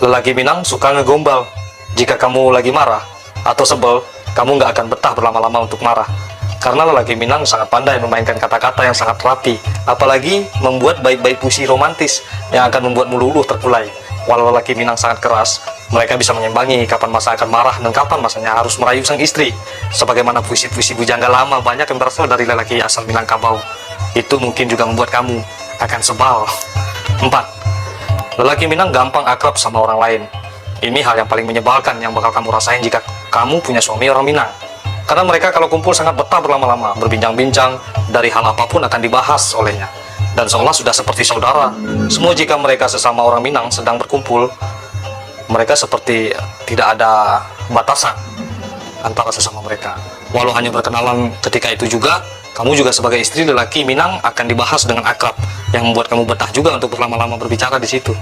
Lelaki Minang suka ngegombal. Jika kamu lagi marah atau sebel, kamu nggak akan betah berlama-lama untuk marah. Karena lelaki Minang sangat pandai memainkan kata-kata yang sangat rapi, apalagi membuat bait-bait puisi romantis yang akan membuatmu luluh terkulai. Walau lelaki Minang sangat keras, mereka bisa mengimbangi kapan masa akan marah dan kapan masanya harus merayu sang istri. Sebagaimana puisi-puisi bujangga lama banyak yang berasal dari lelaki asal Minangkabau. Itu mungkin juga membuat kamu akan sebal. 4. Lelaki Minang gampang akrab sama orang lain. Ini hal yang paling menyebalkan yang bakal kamu rasain jika kamu punya suami orang Minang. Karena mereka kalau kumpul sangat betah berlama-lama, berbincang-bincang, dari hal apapun akan dibahas olehnya. Dan seolah sudah seperti saudara. Semua jika mereka sesama orang Minang sedang berkumpul, mereka seperti tidak ada batasan antara sesama mereka. Walau hanya berkenalan ketika itu juga, kamu juga sebagai istri lelaki Minang akan dibahas dengan akrab, yang membuat kamu betah juga untuk berlama-lama berbicara di situ.